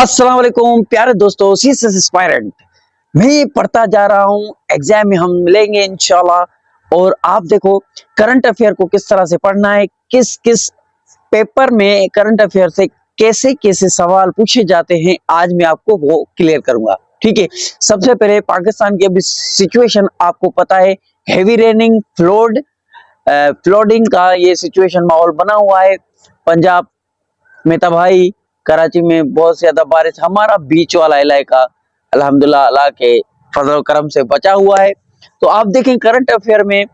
अस्सलाम वालेकुम प्यारे दोस्तों, सीएसएस एस्पायरेंट मैं पढ़ता जा रहा हूँ। एग्जाम में हम मिलेंगे इंशाल्लाह। और आप देखो करंट अफेयर को किस तरह से पढ़ना है, किस किस पेपर में करंट अफेयर से कैसे कैसे सवाल पूछे जाते हैं, आज मैं आपको वो क्लियर करूंगा। ठीक है, सबसे पहले पाकिस्तान की अभी सिचुएशन आपको पता है। हेवी रेनिंग, फ्लोडिंग का ये सिचुएशन माहौल बना हुआ है। पंजाब में तबाही, कराची में बहुत ज्यादा बारिश, हमारा बीच वाला इलाका अल्हम्दुलिल्लाह अल्लाह के फजल करम से बचा हुआ है। तो आप देखें करंट अफेयर में,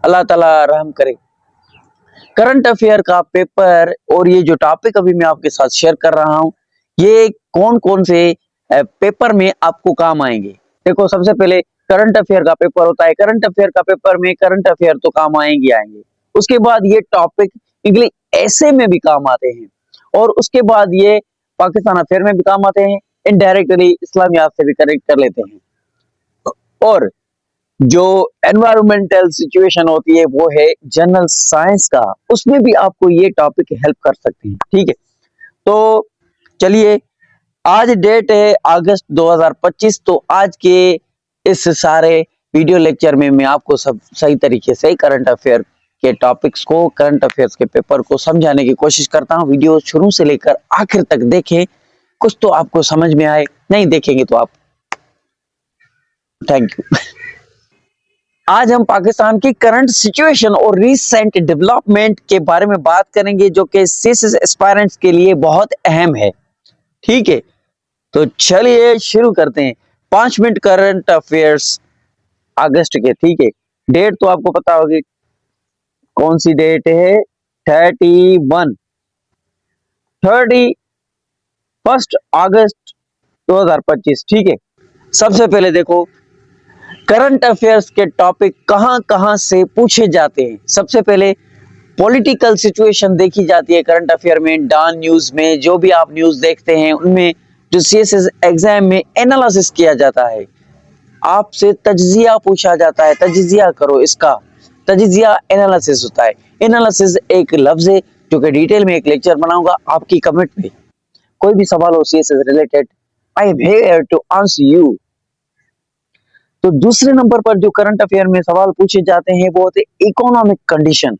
अल्लाह ताला रहम करे। करंट अफेयर का पेपर और ये जो टॉपिक अभी मैं आपके साथ शेयर कर रहा हूँ, ये कौन कौन से पेपर में आपको काम आएंगे। देखो सबसे पहले करंट अफेयर का पेपर होता है। करंट अफेयर का पेपर में करंट अफेयर तो काम आएंगे आएंगे। उसके बाद ये टॉपिक इंग्लिश ऐसे में भी काम आते हैं, और उसके बाद ये पाकिस्तान अफेयर में भी काम आते हैं। इनडायरेक्टली इस्लामियात से भी कनेक्ट कर लेते हैं। और जो एनवायरमेंटल सिचुएशन होती है वो है जनरल साइंस का, उसमें भी आपको ये टॉपिक हेल्प कर सकते हैं। ठीक है, तो चलिए, आज डेट है अगस्त 2025। तो आज के इस सारे वीडियो लेक्चर में मैं आपको सब सही तरीके से करंट अफेयर के टॉपिक्स को, करंट अफेयर्स के पेपर को समझाने की कोशिश करता हूं। वीडियो शुरू से लेकर आखिर तक देखें, कुछ तो आपको समझ में आए, नहीं देखेंगे तो आप थैंक यू। आज हम पाकिस्तान की करंट सिचुएशन और रीसेंट डेवलपमेंट के बारे में बात करेंगे, जो कि सीएसएस एस्पायरेंट्स के लिए बहुत अहम है। ठीक है, तो चलिए शुरू करते हैं। 5 मिनट करंट अफेयर्स अगस्त के। ठीक है, डेट तो आपको पता होगी, कौन सी डेट है? 31 अगस्त 2025। ठीक है, सबसे पहले देखो करंट अफेयर्स के टॉपिक कहां कहां से पूछे जाते हैं। सबसे पहले पॉलिटिकल सिचुएशन देखी जाती है करंट अफेयर में। डॉन न्यूज में जो भी आप न्यूज देखते हैं, उनमें जो सीएसएस एग्जाम में एनालिसिस किया जाता है, आपसे तज्जिया पूछा जाता है, तज्जिया करो इसका। तज्जिया एनालिसिस होता है। एनालिसिस एक लफ्ज है जो कि डिटेल में एक लेक्चर बनाऊंगा आपकी कमेंट पे। कोई भी सवाल हो CSS related, I am here to answer you. तो दूसरे नंबर पर जो करंट अफेयर में सवाल पूछे जाते हैं वो होते इकोनॉमिक कंडीशन।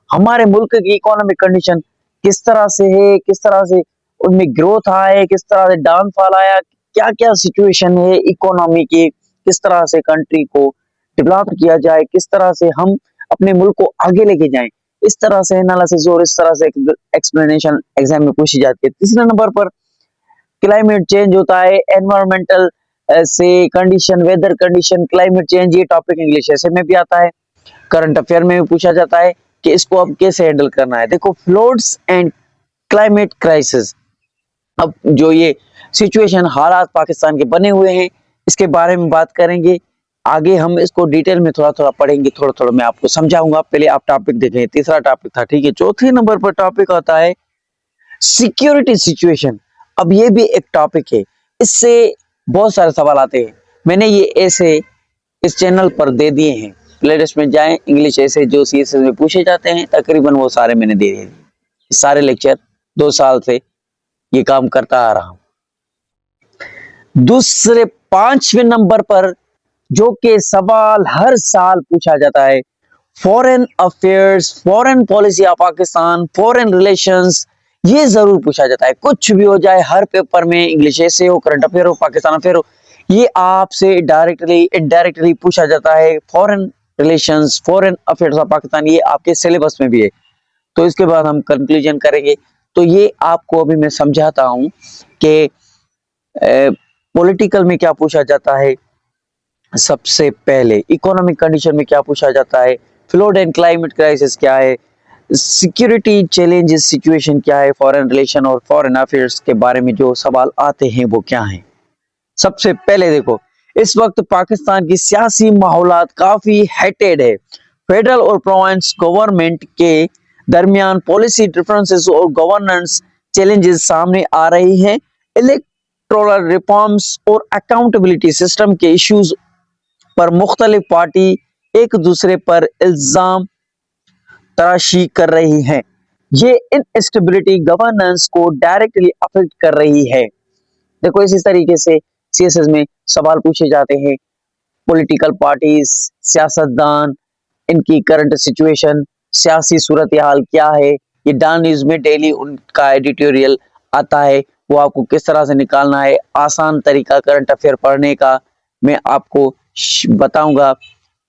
हमारे मुल्क की इकोनॉमिक कंडीशन किस तरह से है, किस तरह से उनमें ग्रोथ आया, किस तरह से डाउनफॉल आया, क्या क्या सिचुएशन है इकोनॉमी की, किस तरह से कंट्री को डेवलप किया जाए, किस तरह से हम अपने मुल्क को आगे लेके जाएं। इस तरह से एनालिसिस और इस तरह से एक्सप्लेनेशन एग्जाम में पूछी जाती है। तीसरे नंबर पर क्लाइमेट चेंज होता है, एनवायरमेंटल से condition, weather condition, climate change, ये टॉपिक इंग्लिश ऐसे में भी आता है, करंट अफेयर में भी पूछा जाता है कि इसको अब कैसे हैंडल करना है। देखो फ्लड्स एंड क्लाइमेट क्राइसिस, अब जो ये सिचुएशन हालात पाकिस्तान के बने हुए हैं, इसके बारे में बात करेंगे। आगे हम इसको डिटेल में थोड़ा थोड़ा पढ़ेंगे, थोड़ा थोड़ा मैं आपको समझाऊंगा। पहले आप टॉपिक देखें, तीसरा टॉपिक था। ठीक है, चौथे नंबर पर टॉपिक आता है सिक्योरिटी सिचुएशन। अब ये भी एक टॉपिक है, इससे बहुत सारे सवाल आते हैं। मैंने ये ऐसे इस चैनल पर दे दिए हैं, प्लेलिस्ट में जाएं, इंग्लिश ऐसे जो सीएसएस में पूछे जाते हैं तकरीबन वो सारे मैंने दे दिए। सारे लेक्चर 2 साल से ये काम करता आ रहा हूं। दूसरे 5वें नंबर पर जो कि सवाल हर साल पूछा जाता है, foreign affairs, foreign policy of Pakistan, foreign relations, ये जरूर पूछा जाता है। कुछ भी हो जाए हर पेपर में, इंग्लिश ऐसे हो, करंट अफेयर हो, पाकिस्तान अफेयर हो, ये आपसे डायरेक्टली इनडायरेक्टली पूछा जाता है। Foreign relations, foreign affairs of Pakistan, ये आपके सिलेबस में भी है। तो इसके बाद हम कंक्लूजन करेंगे। तो ये आपको अभी मैं समझाता हूं कि पॉलिटिकल में क्या पूछा जाता है, सबसे पहले इकोनॉमिक कंडीशन में क्या पूछा जाता है, फ्लड एंड क्लाइमेट क्राइसिस क्या है, सिक्योरिटी चैलेंजेस सिचुएशन क्या है, फॉरेन रिलेशन और फॉरेन अफेयर्स के बारे में जो सवाल आते हैं वो क्या हैं। सबसे पहले देखो, इस वक्त पाकिस्तान की सियासी माहौलात काफी हेटेड है। फेडरल और प्रोविंस गवर्नमेंट के दरमियान पॉलिसी डिफरेंसेस और गवर्नेंस चैलेंजेस सामने आ रही हैं। इलेक्टोरल रिफॉर्म्स और अकाउंटेबिलिटी सिस्टम के इश्यूज पर मुख्तलिफ पार्टी एक दूसरे पर इल्जाम तराशी कर रही हैं। ये इनस्टेबिलिटी गवर्नेंस को डायरेक्टली अफेक्ट कर रही है। देखो इसी तरीके से सीएसएस में सवाल पूछे जाते हैं, पॉलिटिकल पार्टीज, सियासतदान, इनकी करंट सिचुएशन, सियासी सूरत हाल क्या है, ये डॉन न्यूज में डेली उनका एडिटोरियल आता है, वो आपको किस तरह से निकालना है। आसान तरीका करंट अफेयर पढ़ने का मैं आपको बताऊंगा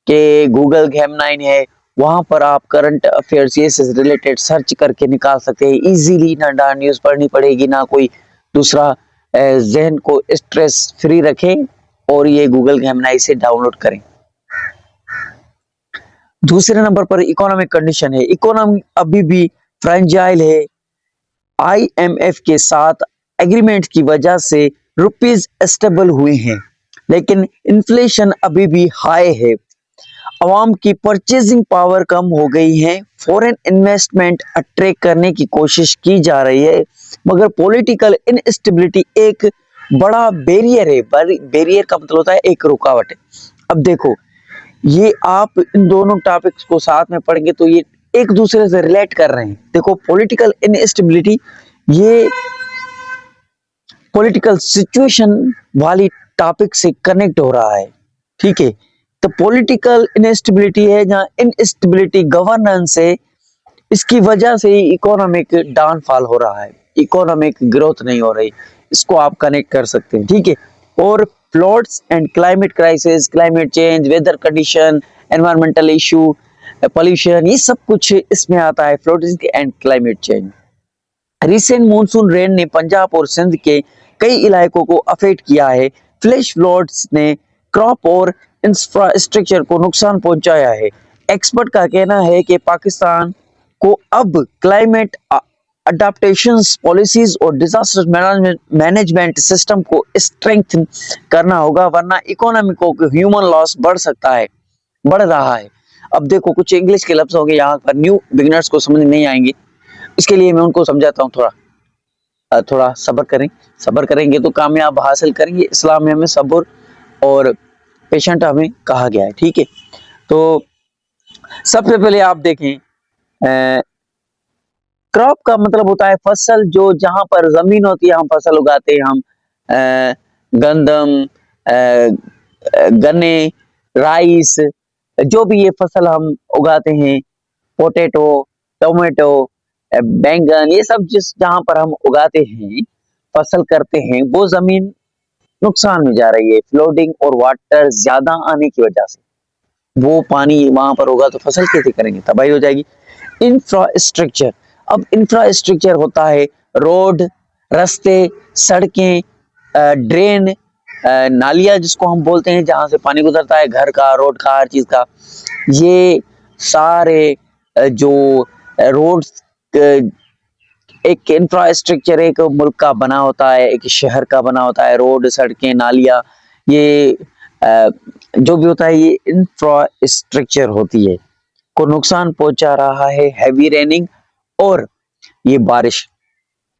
कि गूगल गेम9 है, वहां पर आप करंट अफेयर्स ये से रिलेटेड सर्च करके निकाल सकते हैं इजीली। ना डॉन न्यूज पढ़नी पड़ेगी, ना कोई दूसरा जहन को स्ट्रेस फ्री रखें, और ये गूगल गेम9 से डाउनलोड करें। दूसरे नंबर पर इकोनॉमिक कंडीशन है। इकोनॉमी अभी भी फ्रेजाइल है। आईएमएफ के साथ एग्रीमेंट की वजह से रुपीज स्टेबल हुए हैं, लेकिन इन्फ्लेशन अभी भी हाई है। आवाम की परचेजिंग पावर कम हो गई है। फॉरेन इन्वेस्टमेंट अट्रैक्ट करने की कोशिश की जा रही है, मगर पॉलिटिकल इनस्टेबिलिटी एक बड़ा बैरियर है। बैरियर का मतलब होता है एक रुकावट है। अब देखो, ये आप इन दोनों टॉपिक्स को साथ में पढ़ेंगे तो ये एक दूसरे से रिलेट कर रहे हैं। देखो, पॉलिटिकल इनस्टेबिलिटी ये पॉलिटिकल सिचुएशन वाली टॉपिक से कनेक्ट हो रहा है, ठीक है। तो पॉलिटिकल इनस्टेबिलिटी है जहां इनस्टेबिलिटी गवर्नेंस है, इसकी वजह से इकोनॉमिक डाउनफॉल हो रहा है, इकोनॉमिक ग्रोथ नहीं हो रही। इसको आप कनेक्ट कर सकते हैं, ठीक है। और floods and climate crisis, climate change, weather condition, environmental issue, pollution, ये सब कुछ इसमें आता है, floods and climate change. Recent monsoon rain ने पंजाब और सिंध के कई इलाकों को अफेक्ट किया है। फ्लैश फ्लड्स ने क्रॉप और इंफ्रास्ट्रक्चर को नुकसान पहुंचाया है। एक्सपर्ट का कहना है कि पाकिस्तान को अब क्लाइमेट अडाप्टेशंस पॉलिसीज और डिजास्टर मैनेजमेंट सिस्टम को स्ट्रेंथन करना होगा, वरना इकोनॉमी को ह्यूमन लॉस बढ़ रहा है। अब देखो, कुछ इंग्लिश के लफ्ज होंगे यहाँ पर, न्यू बिगिनर्स को समझ नहीं आएंगे, इसके लिए मैं उनको समझाता हूँ। थोड़ा सब्र करें, सब्र करेंगे तो कामयाब हासिल करेंगे। इस्लाम में हमें सब्र और पेशेंट हमें कहा गया है, ठीक है। तो सबसे पहले आप देखें, क्रॉप का मतलब होता है फसल, जो जहां पर जमीन होती है हम फसल उगाते हैं। हम गंदम, गन्ने, राइस, जो भी ये फसल हम उगाते हैं, पोटैटो, टोमेटो, बैंगन, ये सब जिस जहां पर हम उगाते हैं, फसल करते हैं, वो जमीन नुकसान में जा रही है फ्लोडिंग और वाटर ज्यादा आने की वजह से। वो पानी वहां पर होगा तो फसल कैसे करेंगे, तबाही हो जाएगी। इंफ्रास्ट्रक्चर, अब इंफ्रास्ट्रक्चर होता है रोड, रास्ते, सड़कें, ड्रेन, नालियां जिसको हम बोलते हैं, जहां से पानी गुजरता है, घर का, रोड का, हर चीज का। ये सारे जो रोड्स, एक इंफ्रास्ट्रक्चर एक मुल्क का बना होता है, एक शहर का बना होता है, रोड, सड़कें, नालियां, ये जो भी होता है ये इंफ्रास्ट्रक्चर होती है, को नुकसान पहुंचा रहा है हैवी रेनिंग और ये बारिश।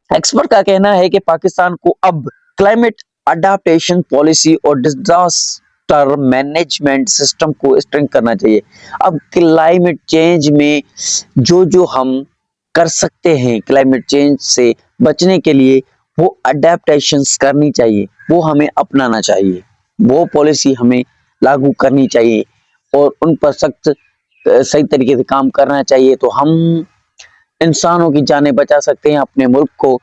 एक्सपर्ट का कहना है कि पाकिस्तान को अब क्लाइमेट अडाप्टेशन पॉलिसी और डिजास्टर मैनेजमेंट सिस्टम को स्ट्रेंथ करना चाहिए। अब क्लाइमेट चेंज में जो जो हम कर सकते हैं क्लाइमेट चेंज से बचने के लिए, वो अडेप्टेशंस करनी चाहिए, वो हमें अपनाना चाहिए, वो पॉलिसी हमें लागू करनी चाहिए और उन पर सख्त सही तरीके से काम करना चाहिए। तो हम इंसानों की जानें बचा सकते हैं, अपने मुल्क को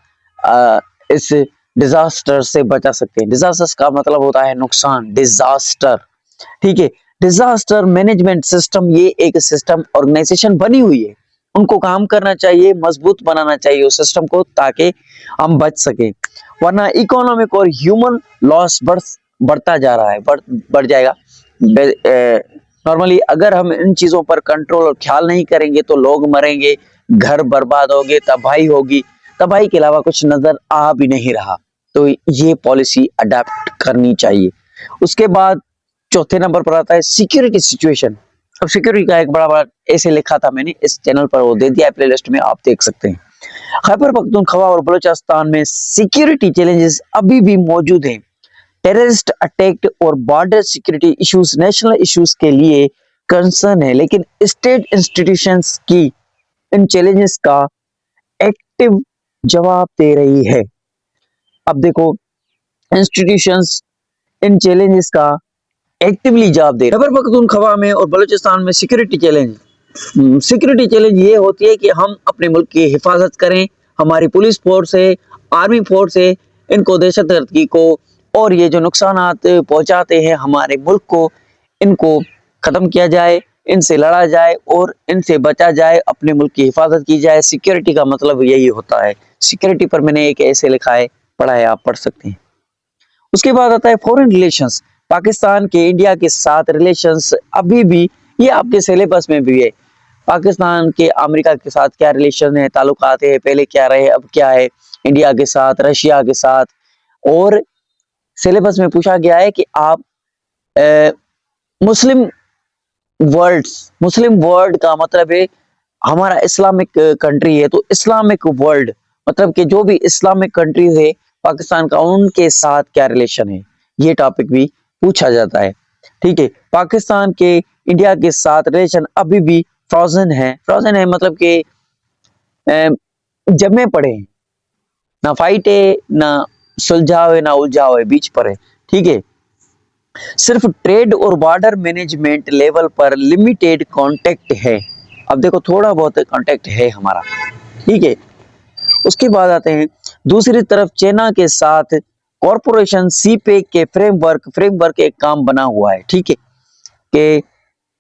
इस डिजास्टर से बचा सकते हैं। डिजास्टर का मतलब होता है नुकसान, डिजास्टर, ठीक है। डिजास्टर मैनेजमेंट सिस्टम, ये एक सिस्टम ऑर्गेनाइजेशन बनी हुई है, उनको काम करना चाहिए, मजबूत बनाना चाहिए उस सिस्टम को, ताकि हम बच सके, वरना इकोनॉमिक और ह्यूमन लॉस बढ़ता जा रहा है, बढ़ जाएगा। नॉर्मली अगर हम इन चीजों पर कंट्रोल और ख्याल नहीं करेंगे तो लोग मरेंगे, घर बर्बाद होंगे, तबाही होगी, तबाही के अलावा कुछ नजर आ भी नहीं रहा। तो ये पॉलिसी अडेप्ट करनी चाहिए। उसके बाद चौथे नंबर पर आता है सिक्योरिटी सिचुएशन। अब सिक्योरिटी का एक बड़ा ऐसे लिखा था मैंने, इस चैनल पर वो दे दिया है प्लेलिस्ट में, आप देख सकते हैं। खैबर पख्तूनख्वा और बलूचिस्तान में सिक्योरिटी चैलेंजेस अभी भी मौजूद हैं। टेररिस्ट अटैक और border security issues national issues के लिए कंसर्न है, लेकिन स्टेट इंस्टीट्यूशंस की इन चैलेंजेस का एक्टिव जवाब दे रही है। अब देखो, इंस्टीट्यूशंस इन चैलेंजेस का एक्टिवली जवाब दे। खैबर पख्तूनख्वा में और बलूचिस्तान में सिक्योरिटी चैलेंज, सिक्योरिटी चैलेंज ये होती है कि हम अपने मुल्क की हिफाजत करें। हमारी पुलिस फोर्स है, आर्मी फोर्स है, इनको दहशतगर्दी को और ये जो नुकसानात पहुंचाते हैं हमारे मुल्क को, इनको खत्म किया जाए, इनसे लड़ा जाए और इनसे बचा जाए, अपने मुल्क की हिफाजत की जाए। सिक्योरिटी का मतलब यही होता है। सिक्योरिटी पर मैंने एक ऐसे लिखा है, पढ़ा है, आप पढ़ सकते हैं। उसके बाद आता है फॉरेन रिलेशंस। पाकिस्तान के इंडिया के साथ रिलेशंस अभी भी, ये आपके सिलेबस में भी है। पाकिस्तान के अमेरिका के साथ क्या रिलेशन है, ताल्लुकात है, पहले क्या रहे अब क्या है, इंडिया के साथ, रशिया के साथ। और सिलेबस में पूछा गया है कि आप मुस्लिम मुस्लिम वर्ल्ड का मतलब है हमारा इस्लामिक कंट्री है, तो इस्लामिक वर्ल्ड मतलब कि जो भी इस्लामिक कंट्रीज है पाकिस्तान का, उनके साथ क्या रिलेशन है, ये टॉपिक भी पूछा जाता है। ठीक है, पाकिस्तान के इंडिया के साथ रिलेशन अभी भी फ्रोजन है। फ्रोजन है मतलब कि जमे पड़े हैं, ना फाइट है, ना सुलझाव है, ना उलझाव है, बीच पर है। ठीक है, सिर्फ ट्रेड और बॉर्डर मैनेजमेंट लेवल पर लिमिटेड कांटेक्ट है। अब देखो थोड़ा बहुत कांटेक्ट है हमारा। ठीक है, उसके बाद आते हैं दूसरी तरफ चाइना के साथ कॉरपोरेशन सीपेक के फ्रेमवर्क एक काम बना हुआ है। ठीक है, कि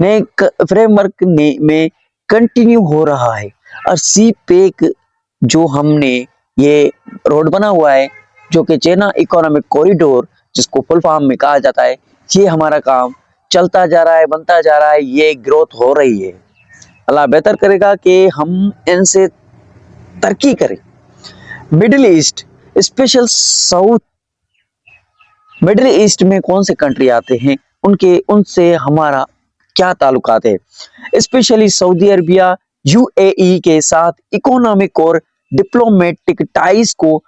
नए फ्रेमवर्क में कंटिन्यू हो रहा है। और सीपेक जो हमने ये रोड बना हुआ है, जो कि चाइना इकोनॉमिक कॉरिडोर जिसको फुल फॉर्म में कहा जाता है, ये हमारा काम चलता जा रहा है, बनता जा रहा है, ये ग्रोथ हो रही है। अल्लाह बेहतर करेगा कि हम इनसे तरक्की करें। Middle east special south, middle east में कौन से कंट्री आते हैं, उनके उनसे हमारा क्या ताल्लुकात है। स्पेशली सऊदी अरबिया, यूएई के साथ इकोनॉमिक और डिप्लोमेटिक टाइज को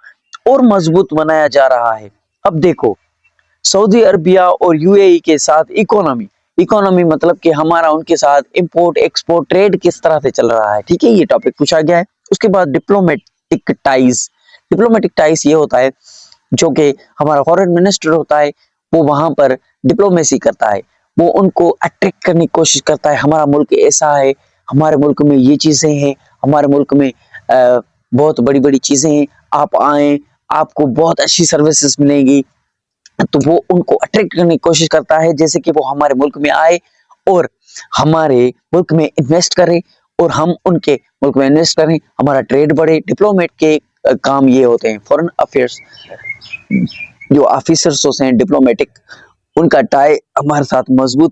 और मजबूत बनाया जा रहा है। अब देखो, सऊदी अरबिया और यूएई के साथ इकोनॉमी, इकोनॉमी मतलब कि हमारा उनके साथ इंपोर्ट एक्सपोर्ट ट्रेड किस तरह से चल रहा है। ठीक है, ये टॉपिक पूछा गया है। उसके बाद डिप्लोमेटिक टाइज, डिप्लोमेटिक टाइज ये होता है जो कि हमारा फॉरेन मिनिस्टर होता है, वो वहां पर डिप्लोमेसी करता है, वो उनको अट्रैक्ट करने की कोशिश करता है। हमारा मुल्क ऐसा है, हमारे मुल्क में ये चीजें हैं, हमारे मुल्क में बहुत बड़ी बड़ी चीजें हैं, आप आए, आपको बहुत अच्छी सर्विसेज मिलेंगी। तो वो उनको अट्रैक्ट करने की कोशिश करता है, जैसे कि वो हमारे मुल्क में आए और हमारे मुल्क में इन्वेस्ट करें और हम उनके मुल्क में इन्वेस्ट करें, हमारा ट्रेड बढ़े। डिप्लोमेट के काम ये होते हैं। फॉरेन अफेयर्स जो ऑफिसर्स होते हैं डिप्लोमेटिक, उनका टाई हमारे साथ मजबूत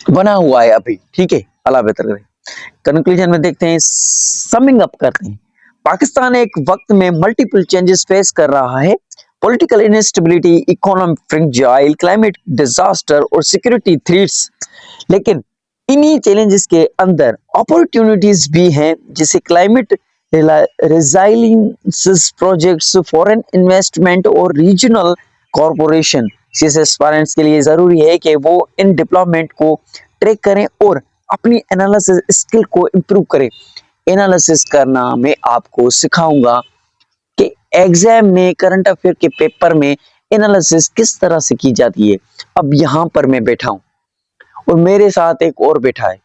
बना हुआ है अभी। ठीक है, अल्लाह बेहतर करे। कंक्लूजन में देखते हैं, समिंग अप करते हैं। पाकिस्तान एक वक्त में मल्टीपल चेंजेस फेस कर रहा है। Political instability, economic fragile, climate disaster और सिक्योरिटी थ्रेट्स। लेकिन इन्हीं चैलेंजेस के अंदर अपॉर्चुनिटीज भी हैं, जैसे climate resilience projects, foreign investment और रीजनल कॉरपोरेशन। सीएसएस पेरेंट्स के लिए जरूरी है कि वो इन डेवलपमेंट को ट्रैक करें और अपनी एनालिसिस स्किल को इम्प्रूव करें। एनालिसिस करना मैं आपको सिखाऊंगा कि एग्जाम में करंट अफेयर के पेपर में एनालिसिस किस तरह से की जाती है। अब यहाँ पर मैं बैठा हूँ और मेरे साथ एक और बैठा है,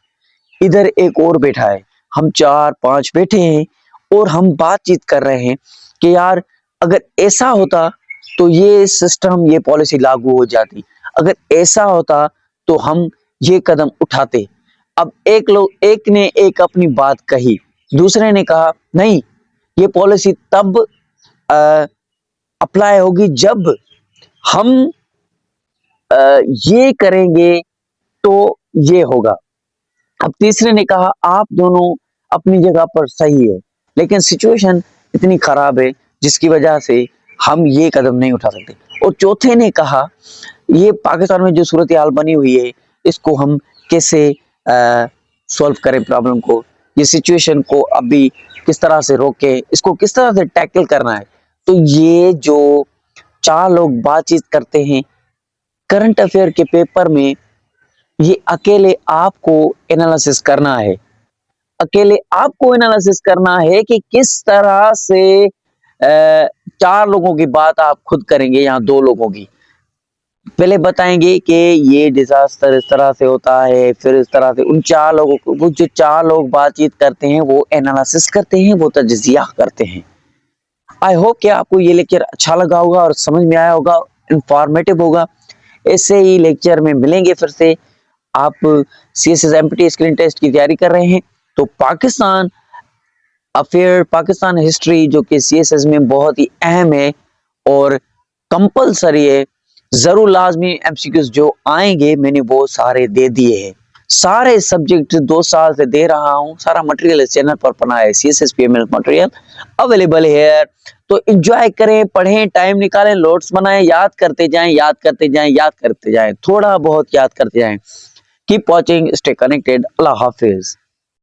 इधर एक और बैठा है, हम चार पांच बैठे हैं और हम बातचीत कर रहे हैं कि यार अगर ऐसा होता तो ये सिस्टम, ये पॉलिसी लागू हो जाती, अगर ऐसा होता तो हम ये कदम उठाते। अब एक ने एक अपनी बात कही, दूसरे ने कहा नहीं, ये पॉलिसी तब अप्लाई होगी जब हम ये करेंगे तो ये होगा। अब तीसरे ने कहा आप दोनों अपनी जगह पर सही है, लेकिन सिचुएशन इतनी खराब है जिसकी वजह से हम ये कदम नहीं उठा सकते। और चौथे ने कहा ये पाकिस्तान में जो सूरत हाल बनी हुई है, इसको हम कैसे सॉल्व करें प्रॉब्लम को, ये सिचुएशन को अभी किस तरह से रोके, इसको किस तरह से टैकल करना है। तो ये जो चार लोग बातचीत करते हैं करंट अफेयर के पेपर में, ये अकेले आपको एनालिसिस करना है, अकेले आपको एनालिसिस करना है कि किस तरह से चार लोगों की बात आप खुद करेंगे, यहाँ दो लोगों की। पहले बताएंगे कि ये डिजास्टर इस तरह से होता है, फिर इस तरह से उन चार लोगों को, वो जो चार लोग बातचीत करते हैं वो एनालिसिस करते हैं, वो तजजिया करते हैं। आई होप कि आपको ये लेक्चर अच्छा लगा होगा और समझ में आया होगा, इंफॉर्मेटिव होगा। ऐसे ही लेक्चर में मिलेंगे फिर से। आप CSS MPT स्क्रीन टेस्ट की तैयारी कर रहे हैं तो पाकिस्तान अफेयर, पाकिस्तान हिस्ट्री जो कि CSS में बहुत ही अहम है और कंपलसरी है, जरूर लाजमी MCQs जो आएंगे मैंने वो सारे दे दिए हैं। सारे सब्जेक्ट 2 साल से दे रहा हूँ, सारा मटेरियल इस चैनल पर पड़ा है, CSS PML मटेरियल अवेलेबल है। तो एंजॉय करें, पढ़ें, टाइम निकालें, नोट्स बनाएं, याद करते जाएं, याद करते जाएं, याद करते जाएं, थोड़ा बहुत याद करते जाएं। Keep watching, stay connected. अल्लाह हाफिज।